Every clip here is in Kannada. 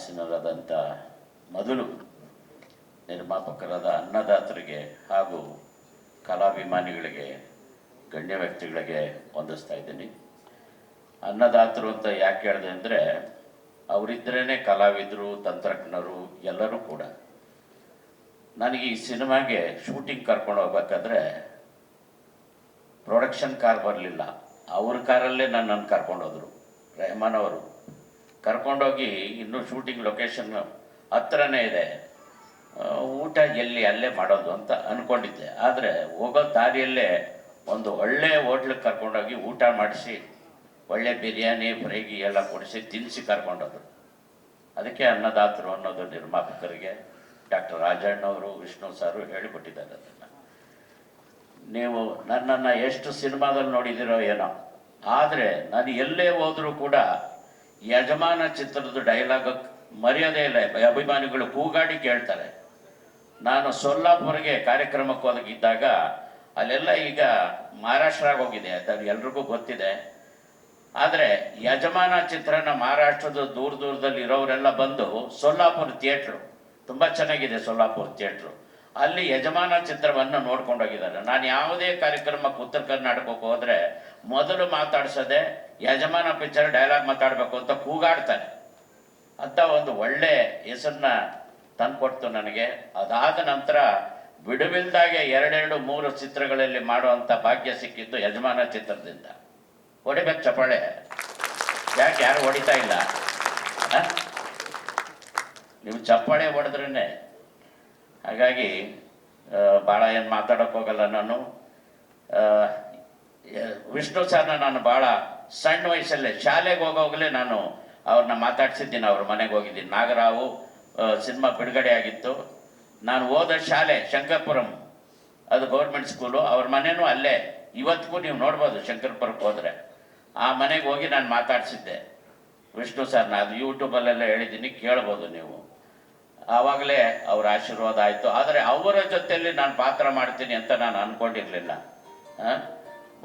ಹಾಸನರಾದಂಥ ಮೊದಲು ನಿರ್ಮಾಪಕರಾದ ಅನ್ನದಾತರಿಗೆ ಹಾಗೂ ಕಲಾಭಿಮಾನಿಗಳಿಗೆ ಗಣ್ಯ ವ್ಯಕ್ತಿಗಳಿಗೆ ವಂದಿಸ್ತಾ ಇದ್ದೀನಿ. ಅನ್ನದಾತರು ಅಂತ ಯಾಕೆ ಹೇಳಿದೆ ಅಂದರೆ ಅವರಿದ್ದರೇ ಕಲಾವಿದರು, ತಂತ್ರಜ್ಞರು ಎಲ್ಲರೂ ಕೂಡ. ನನಗೆ ಈ ಸಿನಿಮಾಗೆ ಶೂಟಿಂಗ್ ಕರ್ಕೊಂಡು ಹೋಗ್ಬೇಕಾದ್ರೆ ಪ್ರೊಡಕ್ಷನ್ ಕಾರ್ ಬರಲಿಲ್ಲ, ಅವ್ರ ಕಾರಲ್ಲೇ ನನ್ನನ್ನು ಕರ್ಕೊಂಡೋದ್ರು. ರೆಹಮಾನ್ ಅವರು ಕರ್ಕೊಂಡೋಗಿ ಇನ್ನೂ ಶೂಟಿಂಗ್ ಲೊಕೇಶನ್ ಹತ್ರನೇ ಇದೆ, ಊಟ ಎಲ್ಲಿ ಅಲ್ಲೇ ಮಾಡೋದು ಅಂತ ಅಂದ್ಕೊಂಡಿದ್ದೆ. ಆದರೆ ಹೋಗೋ ದಾರಿಯಲ್ಲೇ ಒಂದು ಒಳ್ಳೆ ಹೋಟ್ಲಿಗೆ ಕರ್ಕೊಂಡೋಗಿ ಊಟ ಮಾಡಿಸಿ ಒಳ್ಳೆ ಬಿರಿಯಾನಿ ಫ್ರೈಗಿ ಎಲ್ಲ ಕೊಡಿಸಿ ತಿನ್ನಿಸಿ ಕರ್ಕೊಂಡೋದ್ರು. ಅದಕ್ಕೆ ಅನ್ನದಾತರು ಅನ್ನೋದು ನಿರ್ಮಾಪಕರಿಗೆ ಡಾಕ್ಟರ್ ರಾಜಣ್ಣವರು, ವಿಷ್ಣು ಸಾರು ಹೇಳಿಕೊಟ್ಟಿದ್ದಾರೆ. ಅದನ್ನು ನೀವು ನನ್ನನ್ನು ಎಷ್ಟು ಸಿನಿಮಾದಲ್ಲಿ ನೋಡಿದಿರೋ ಏನೋ, ಆದರೆ ನಾನು ಎಲ್ಲೇ ಹೋದರೂ ಕೂಡ ಯಜಮಾನ ಚಿತ್ರದ ಡೈಲಾಗ್ ಮರ್ಯಾದೆ ಇಲ್ಲ. ಅಭಿಮಾನಿಗಳು ಕೂಗಾಡಿ ಕೇಳ್ತಾರೆ. ನಾನು ಸೊಲ್ಲಾಪುರಿಗೆ ಕಾರ್ಯಕ್ರಮಕ್ಕೆ ಹೋಗಿದ್ದಾಗ ಅಲ್ಲೆಲ್ಲ ಈಗ ಮಹಾರಾಷ್ಟ್ರಾಗ ಹೋಗಿದೆ, ಅದು ಎಲ್ರಿಗೂ ಗೊತ್ತಿದೆ. ಆದರೆ ಯಜಮಾನ ಚಿತ್ರನ ಮಹಾರಾಷ್ಟ್ರದ ದೂರದಲ್ಲಿ ಇರೋರೆಲ್ಲ ಬಂದು ಸೊಲ್ಲಾಪುರ ಥಿಯೇಟ್ರು ತುಂಬ ಚೆನ್ನಾಗಿದೆ, ಸೊಲ್ಲಾಪುರ ಥಿಯೇಟ್ರು, ಅಲ್ಲಿ ಯಜಮಾನ ಚಿತ್ರವನ್ನು ನೋಡ್ಕೊಂಡೋಗಿದ್ದಾರೆ. ನಾನು ಯಾವುದೇ ಕಾರ್ಯಕ್ರಮಕ್ಕೆ ಉತ್ತರ ಕರ್ನಾಟಕಕ್ಕೆ ಹೋದರೆ ಮೊದಲು ಮಾತಾಡ್ಸೋದೆ ಯಜಮಾನ ಪಿಕ್ಚರ್ ಡೈಲಾಗ್ ಮಾತಾಡಬೇಕು ಅಂತ ಕೂಗಾಡ್ತಾರೆ. ಅಂತ ಒಂದು ಒಳ್ಳೆ ಹೆಸರನ್ನ ತಂದುಕೊಡ್ತು ನನಗೆ. ಅದಾದ ನಂತರ ಬಿಡುವಿಲ್ದಾಗೆ 2-3 ಚಿತ್ರಗಳಲ್ಲಿ ಮಾಡುವಂಥ ಭಾಗ್ಯ ಸಿಕ್ಕಿದ್ದು ಯಜಮಾನ ಚಿತ್ರದಿಂದ. ಹೊಡಿಬೇಕು ಚಪ್ಪಾಳೆ, ಯಾಕೆ ಯಾರು ಹೊಡಿತಾ ಇಲ್ಲ? ನೀವು ಚಪ್ಪಾಳೆ ಹೊಡೆದ್ರೇ. ಹಾಗಾಗಿ ಭಾಳ ಏನು ಮಾತಾಡೋಕ್ಕೆ ಹೋಗಲ್ಲ ನಾನು. ವಿಷ್ಣು ಸರ್ನ ನಾನು ಭಾಳ ಸಣ್ಣ ವಯಸ್ಸಲ್ಲೇ ಶಾಲೆಗೆ ಹೋಗೋವಾಗಲೇ ನಾನು ಅವ್ರನ್ನ ಮಾತಾಡ್ಸಿದ್ದೀನಿ. ಅವ್ರ ಮನೆಗೆ ಹೋಗಿದ್ದೀನಿ. ನಾಗರಾವು ಸಿನಿಮಾ ಬಿಡುಗಡೆ ಆಗಿತ್ತು. ನಾನು ಹೋದ ಶಾಲೆ ಶಂಕರಪುರಂ, ಅದು ಗೌರ್ಮೆಂಟ್ ಸ್ಕೂಲು. ಅವ್ರ ಮನೆಯೂ ಅಲ್ಲೇ, ಇವತ್ತಿಗೂ ನೀವು ನೋಡ್ಬೋದು ಶಂಕರಪುರಕ್ಕೆ ಹೋದರೆ. ಆ ಮನೆಗೆ ಹೋಗಿ ನಾನು ಮಾತಾಡಿಸಿದ್ದೆ ವಿಷ್ಣು ಸರ್ನ. ಅದು ಯೂಟ್ಯೂಬಲ್ಲೆಲ್ಲ ಹೇಳಿದ್ದೀನಿ, ಕೇಳ್ಬೋದು ನೀವು. ಆವಾಗಲೇ ಅವರ ಆಶೀರ್ವಾದ ಆಯಿತು. ಆದರೆ ಅವರ ಜೊತೆಯಲ್ಲಿ ನಾನು ಪಾತ್ರ ಮಾಡ್ತೀನಿ ಅಂತ ನಾನು ಅಂದ್ಕೊಂಡಿರಲಿಲ್ಲ.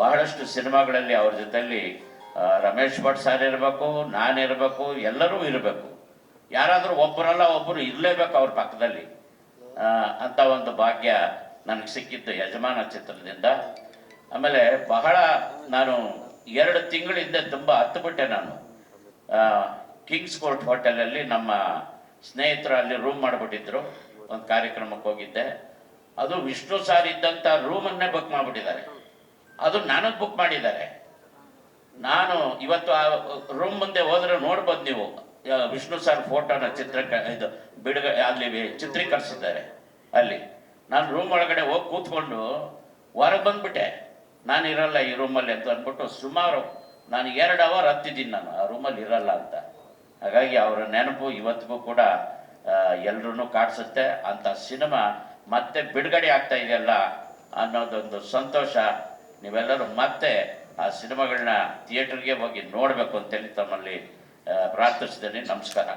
ಬಹಳಷ್ಟು ಸಿನಿಮಾಗಳಲ್ಲಿ ಅವ್ರ ಜೊತೆಯಲ್ಲಿ ರಮೇಶ್ ಭಟ್ ಸರ್ ಇರಬೇಕು, ನಾನಿರಬೇಕು, ಎಲ್ಲರೂ ಇರಬೇಕು. ಯಾರಾದರೂ ಒಬ್ಬರಲ್ಲ ಒಬ್ಬರು ಇರಲೇಬೇಕು ಅವ್ರ ಪಕ್ಕದಲ್ಲಿ. ಅಂಥ ಒಂದು ಭಾಗ್ಯ ನನಗೆ ಸಿಕ್ಕಿತ್ತು ಯಜಮಾನ ಚಿತ್ರದಿಂದ. ಆಮೇಲೆ ಬಹಳ ನಾನು 2 ತಿಂಗಳಿಂದ ತುಂಬ ಹತ್ತುಬಿಟ್ಟೆ. ನಾನು ಕಿಂಗ್ಸ್ ಕೋರ್ಟ್ ಹೋಟೆಲಲ್ಲಿ ನಮ್ಮ ಸ್ನೇಹಿತರು ಅಲ್ಲಿ ರೂಮ್ ಮಾಡಿಬಿಟ್ಟಿದ್ರು. ಒಂದು ಕಾರ್ಯಕ್ರಮಕ್ಕೆ ಹೋಗಿದ್ದೆ. ಅದು ವಿಷ್ಣು ಸಾರ್ ಇದ್ದಂಥ ರೂಮನ್ನೇ ಬುಕ್ ಮಾಡಿಬಿಟ್ಟಿದ್ದಾರೆ. ಅದು ನನಗೆ ಬುಕ್ ಮಾಡಿದ್ದಾರೆ. ನಾನು ಇವತ್ತು ಆ ರೂಮ್ ಮುಂದೆ ಹೋದ್ರೆ ನೋಡ್ಬೋದು ನೀವು, ವಿಷ್ಣು ಸಾರ್ ಫೋಟೋನ ಇದು ಅಲ್ಲಿ ಚಿತ್ರೀಕರಿಸಿದ್ದಾರೆ. ಅಲ್ಲಿ ನಾನು ರೂಮ್ ಒಳಗಡೆ ಹೋಗಿ ಕೂತ್ಕೊಂಡು ಹೊರಗೆ ಬಂದ್ಬಿಟ್ಟೆ. ನಾನು ಇರಲ್ಲ ಈ ರೂಮಲ್ಲಿ ಅಂತ ಅಂದ್ಬಿಟ್ಟು ಸುಮಾರು ನಾನು 2 ಅವರ್ ಹತ್ತಿದ್ದೀನಿ ನಾನು ಆ ರೂಮಲ್ಲಿ ಇರಲ್ಲ ಅಂತ. ಹಾಗಾಗಿ ಅವರ ನೆನಪು ಇವತ್ತಿಗೂ ಕೂಡ ಎಲ್ಲರೂ ಕಾಡಿಸುತ್ತೆ. ಅಂಥ ಸಿನಿಮಾ ಮತ್ತೆ ಬಿಡುಗಡೆ ಆಗ್ತಾ ಇದೆಯಲ್ಲ ಅನ್ನೋದೊಂದು ಸಂತೋಷ. ನೀವೆಲ್ಲರೂ ಮತ್ತೆ ಆ ಸಿನಿಮಾಗಳನ್ನ ಥಿಯೇಟರ್ಗೆ ಹೋಗಿ ನೋಡಬೇಕು ಅಂತೇಳಿ ತಮ್ಮಲ್ಲಿ ಪ್ರಾರ್ಥಿಸಿದ್ದೀನಿ. ನಮಸ್ಕಾರ.